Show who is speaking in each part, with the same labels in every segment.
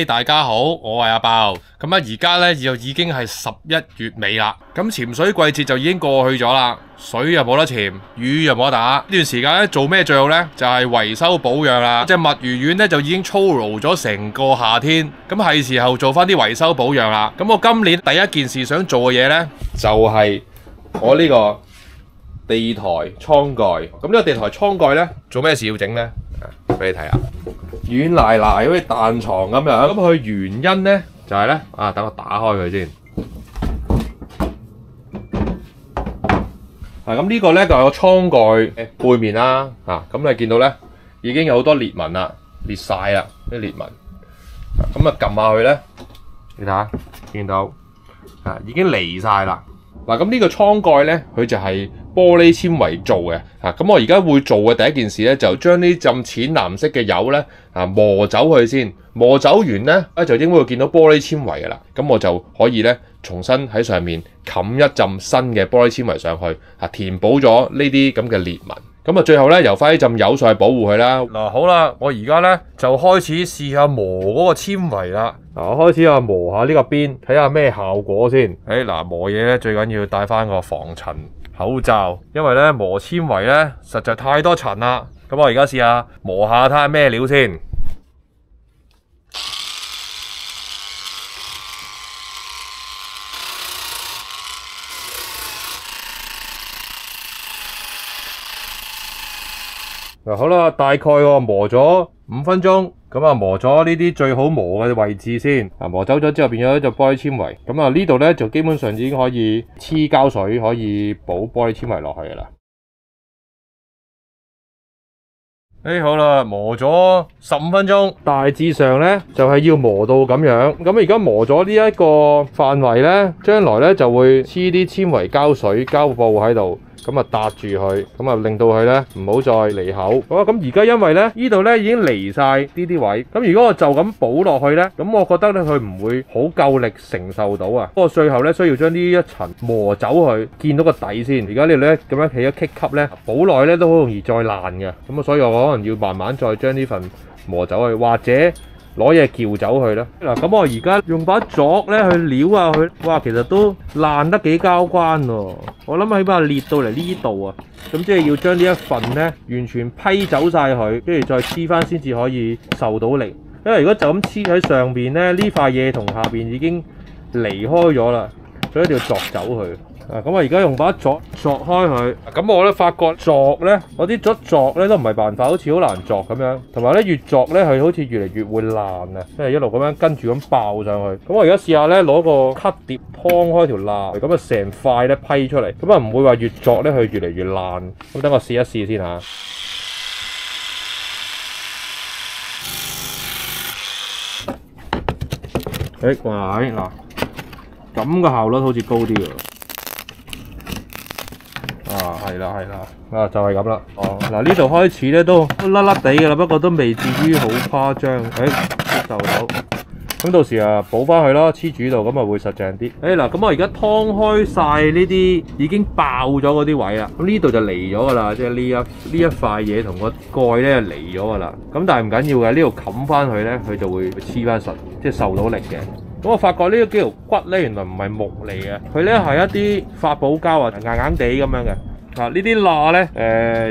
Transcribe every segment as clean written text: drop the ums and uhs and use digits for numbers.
Speaker 1: 大家好，我係阿爆。咁而家咧又已經係11月尾啦。咁潛水季節就已經過去咗啦，水又冇得潛，魚又冇得打。呢段時間咧做咩最好呢？就係維修保養啦。隻墨魚丸咧就已經操勞咗成個夏天，咁係時候做翻啲維修保養啦。咁我今年第一件事想做嘅嘢呢，就係我呢個地台艙蓋。咁呢個地台艙蓋呢，做咩事要整呢？俾你睇下。軟賴賴好似彈床咁樣，咁佢原因呢，就係呢，等我打開佢先。咁呢個呢，就係個艙蓋背面啦，咁你見到呢，已經有好多裂紋啦，裂晒啦啲裂紋。咁撳下去呢，你睇下，見到已經離晒啦。咁呢個艙蓋呢，佢就係玻璃纖維做嘅。咁我而家會做嘅第一件事呢，就將呢浸淺藍色嘅油呢磨走佢先。磨走完呢，就應該會見到玻璃纖維㗎啦。咁我就可以呢，重新喺上面冚一浸新嘅玻璃纖維上去，填補咗呢啲咁嘅裂紋。咁最後呢，由翻呢浸油上去保護佢啦。好啦，我而家呢，就開始試下磨嗰個纖維啦。我開始磨下呢個邊，睇下咩效果先。磨嘢呢，最緊要戴翻個防塵口罩，因為呢磨纖維呢，實在太多塵啦。咁我而家試下磨下睇下咩料先。好啦，大概磨咗5分鐘，咁磨咗呢啲最好磨嘅位置先。磨走咗之後變咗就玻璃纖維。咁呢度呢，就基本上已經可以黐膠水，可以補玻璃纖維落去噶啦。好啦，磨咗15分鐘，大致上呢，就係要磨到咁樣。咁而家磨咗呢一個範圍呢，將來呢，就會黐啲纖維膠水膠布喺度。咁搭住佢，咁令到佢呢唔好再離口。好啦，咁而家因為呢度呢已經離晒呢啲位，咁如果我就咁補落去呢，咁我覺得呢佢唔會好夠力承受到啊。不過最後呢需要將呢一層磨走佢，見到個底先。而家呢度呢咁樣起咗棘級呢，補耐呢都好容易再爛嘅。咁所以我可能要慢慢再將呢份磨走去，或者攞嘢撬走佢啦。咁我而家用把鑿咧去撩下佢，哇，其實都爛得幾交關喎。我諗起碼裂到嚟呢度啊，咁即係要將呢一份咧完全批走晒佢，跟住再黐翻先至可以受到力。因為如果就咁黐喺上邊咧，呢塊嘢同下邊已經離開咗啦，所以一定要鑿走佢。咁我而家用把鑿開佢，咁我咧發覺鑿咧，我啲鑿咧都唔係辦法，好似好難鑿咁樣，同埋咧越鑿咧佢好似越嚟越會爛啊，即係一路咁樣跟住咁爆上去。咁我而家試下咧攞個吸碟劏開條罅，咁啊成塊咧批出嚟，咁啊唔會話越鑿咧佢越嚟越爛。咁等我試一試先嚇。哇！嗱，咁個效率好似高啲喎。係啦，就係咁啦。嗱呢度開始咧都甩甩地嘅啦，不過都未至於好誇張。受到，咁到時補翻佢咯，黐住度咁會實淨啲。嗱，咁我而家劏開晒呢啲已經爆咗嗰啲位啦，咁呢度就離咗噶啦，即係呢一塊嘢同個蓋咧就離咗噶啦。咁但係唔緊要嘅，呢度冚翻佢咧，佢就會黐翻實，即係受到力嘅。咁我發覺呢幾條骨咧原來唔係木嚟嘅，佢咧係一啲發泡膠硬硬地咁樣嘅。呢啲罅咧，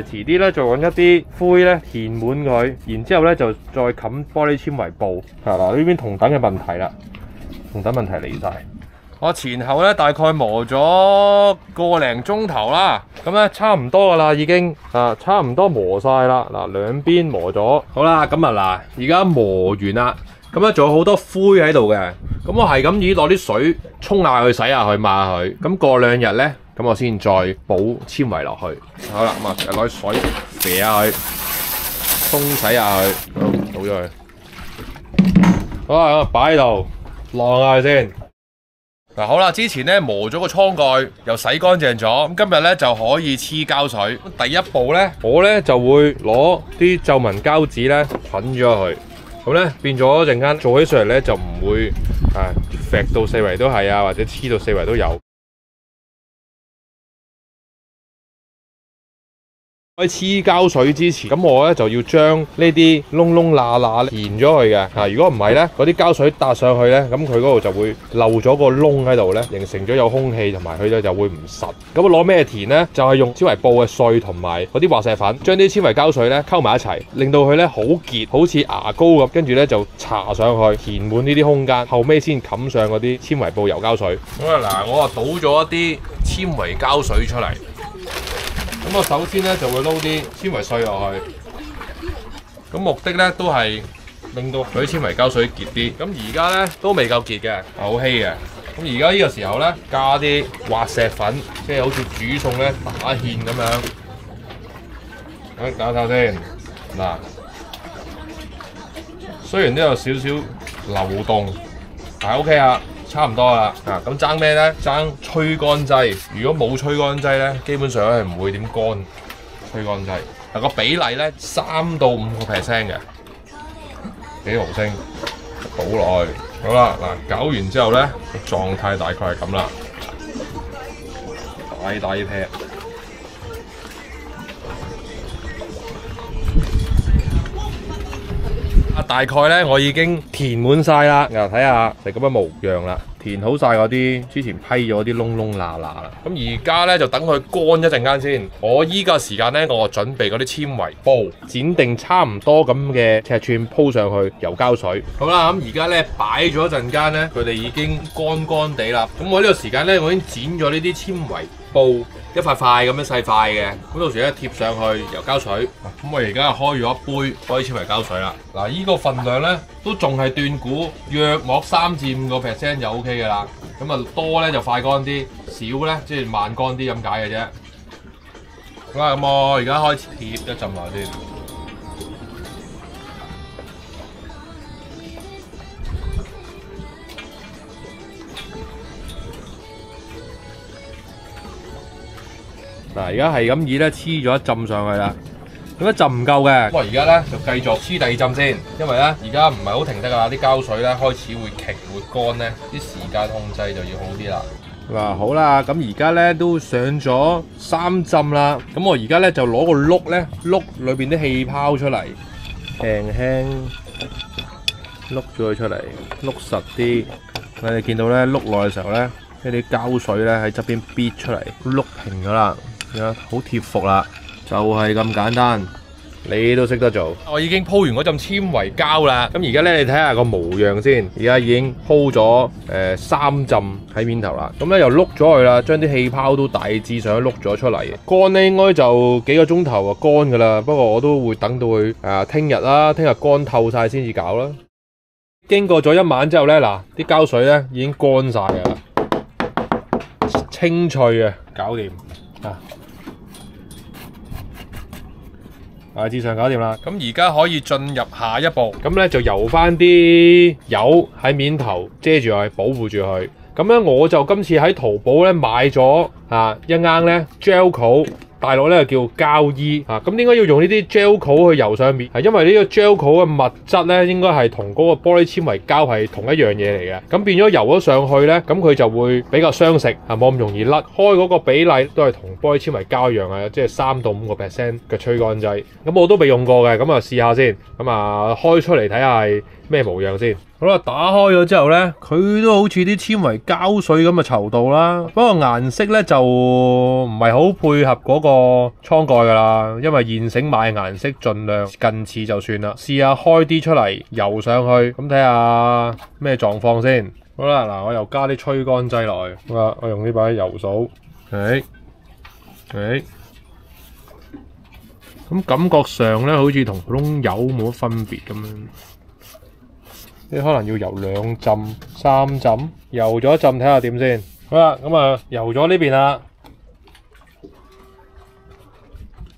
Speaker 1: 遲啲咧再揾一啲灰咧填滿佢，然之後咧就再冚玻璃纖維布。嗱呢邊同等嘅問題啦，同等問題嚟晒。我前後咧大概磨咗個零鐘頭啦，咁咧差唔多噶啦，已經差唔多磨晒啦。嗱兩邊磨咗，好啦，咁而家磨完啦，咁咧仲有好多灰喺度嘅，咁我係咁攞啲水沖下去、洗下去、抹下佢，咁過2日咧。咁我先再補纖維落去。好啦，咁攞水肥下佢，沖洗下佢，倒咗佢。好啦，咁擺喺度晾下佢先。好啦，之前咧磨咗個艙蓋，又洗乾淨咗，咁今日咧就可以黐膠水。第一步咧，我咧就會攞啲皺紋膠紙咧捆咗佢，咁咧變咗陣間做起上嚟咧就唔會揈到四圍都係或者黐到四圍都有。喺黐膠水之前，咁我咧就要將呢啲窿窿罅罅填咗佢嘅。如果唔係咧，嗰啲膠水搭上去咧，咁佢嗰度就會漏咗個窿喺度咧，形成咗有空氣，同埋佢咧就會唔實。咁我攞咩填咧？就係用纖維布嘅碎同埋嗰啲滑石粉，將啲纖維膠水咧溝埋一齊，令到佢咧好結，好似牙膏咁。跟住咧就搽上去，填滿呢啲空間，後尾先冚上嗰啲纖維布油膠水。好啦，嗱，我倒咗一啲纖維膠水出嚟。咁我首先咧就會撈啲纖維碎落去，咁目的咧都係令到佢啲纖維膠水結啲。咁而家咧都未夠結嘅，好稀嘅。咁而家呢個時候咧加啲滑石粉，即係好似煮餸咧打芡咁樣。搞下先，嗱，雖然都有少少流動，但係 OK 啊。差唔多啦，咁爭咩咧？爭吹乾劑。如果冇吹乾劑咧，基本上咧係唔會點乾。吹乾劑嗱個比例咧3到5%嘅，幾毫升倒落去。好啦，嗱搞完之後咧，個狀態大概係咁啦，大劈。大概咧，我已經填滿晒啦。嗱，睇下就咁嘅模樣啦，填好晒嗰啲之前批咗啲窿窿罅罅啦。咁而家咧就等佢乾一陣間先。我依個時間咧，我準備嗰啲纖維布，剪定差唔多咁嘅尺寸鋪上去油膠水。好啦，咁而家咧擺咗一陣間咧，佢哋已經乾乾地啦。咁我呢個時間咧，我已經剪咗呢啲纖維布。一塊塊咁樣細塊嘅，咁到時咧貼上去油膠水。咁我而家開咗一杯嗰啲纖維膠水啦。嗱，依個份量咧都仲係斷估，約莫3至5% 就 OK 嘅啦。咁啊多咧就快乾啲，少咧即係慢乾啲咁解嘅啫。好啦，咁我而家開始貼一浸落先。嗱，而家係咁以咧黐咗一浸上去啦，咁一浸唔夠嘅，咁我而家咧就繼續黐第二浸先，因為咧而家唔係好停得噶啦，啲膠水咧開始會凝會乾咧，啲時間控制就要好啲啦。嗱，好啦，咁而家咧都上咗3浸啦，咁我而家咧就攞個碌咧碌裏邊啲氣泡出嚟，輕輕碌咗佢出嚟，碌實啲。你哋見到咧碌落嘅時候咧，一啲膠水咧喺側邊逼出嚟，碌平咗啦。好貼服啦，就係咁簡單，你都識得做。我已經鋪完嗰浸纖維膠啦，咁而家咧你睇下個模樣先。而家已經鋪咗3浸喺面頭啦，咁咧又碌咗佢啦，將啲氣泡都大致上碌咗出嚟。乾咧應該就幾個鐘頭就乾噶啦，不過我都會等到佢聽日啦，聽日乾透晒先至搞啦。經過咗一晚之後咧，嗱啲膠水咧已經乾晒噶啦，清脆啊，搞掂啊！大致上搞掂啦，咁而家可以進入下一步，咁咧就油翻啲油喺面頭遮住佢，保護住佢。咁咧我就今次喺淘寶咧買咗一罌咧 gel coat， 大陸咧叫膠衣咁點解要用呢啲 gel coat 去油上面？係因為呢個 gel coat 嘅物質咧應該係同嗰個玻璃纖維膠係同一樣嘢嚟嘅，咁變咗油咗上去咧，咁佢就會比較相食，冇咁容易甩。開嗰個比例都係同玻璃纖維膠一樣嘅，即係3到5% 嘅吹乾劑。咁我都未用過嘅，咁啊試下先。咁啊開出嚟睇下係咩模樣先。好啦，打開咗之後咧，佢都好似啲纖維膠水咁嘅稠度啦。不過顏色咧就唔係好配合嗰個倉蓋噶啦，因為現成買顏色盡量近似就算啦。試下開啲出嚟油上去，咁睇下咩狀況先。好啦，嗱我又加啲吹乾劑落去。好啦，我用呢把油掃，咁感覺上咧好似同普通油冇乜分別咁樣。你可能要油2浸、3浸，油咗一浸睇下點先。好啦，咁啊油咗呢邊啦，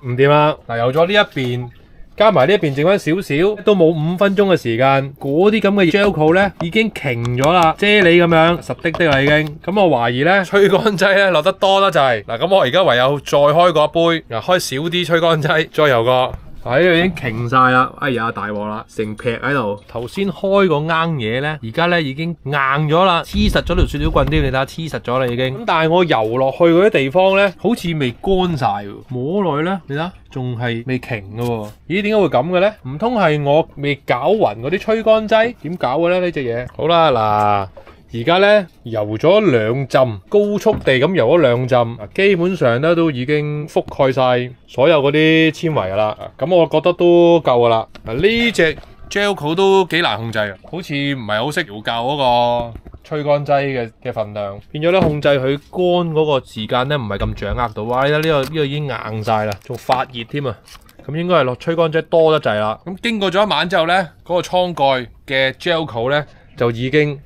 Speaker 1: 唔掂啦。嗱，油咗呢一邊，加埋呢一邊剩翻少少，都冇5分鐘嘅時間，嗰啲咁嘅 gel coat 咧已經凝咗啦，啫喱咁樣實滴滴啦已經。咁我懷疑咧吹乾劑咧落得多得滯。嗱，咁我而家唯有再開個一杯，開少啲吹乾劑，再油過。呢度已經瓊晒啦，哎呀大鑊啦，成劈喺度。頭先開個啱嘢咧，而家咧已經硬咗啦，黐實咗條雪條棍添，你睇下黐實咗啦已經。咁但係我游落去嗰啲地方咧，好似未乾晒喎，摸落去咧，你睇仲係未瓊嘅喎。咦？點解會咁嘅咧？唔通係我未攪勻嗰啲吹乾劑？點搞嘅咧呢隻嘢？好啦，嗱。而家咧游咗2浸，高速地咁游咗2浸，基本上咧都已經覆蓋晒所有嗰啲纖維噶啦。咁我覺得都夠噶啦。呢隻 Gelco 都幾難控制啊，好似唔係好識調教嗰個吹乾劑嘅份量，變咗咧控制佢乾嗰個時間咧唔係咁掌握到。哇！呢個已經硬晒啦，仲發熱添啊！咁應該係落吹乾劑多得滯啦。咁經過咗一晚之後咧，嗰個艙蓋嘅 Gelco 咧就已經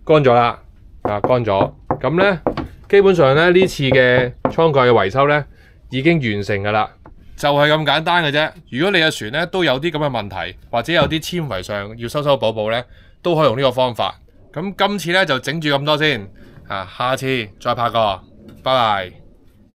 Speaker 1: 乾咗啦，乾咗，咁咧基本上咧呢次嘅艙蓋嘅維修咧已經完成噶啦，就係咁簡單嘅啫。如果你嘅船咧都有啲咁嘅問題，或者有啲纖維上要修修補補咧，都可以用呢個方法。咁今次咧就整住咁多先，下次再拍過，拜拜。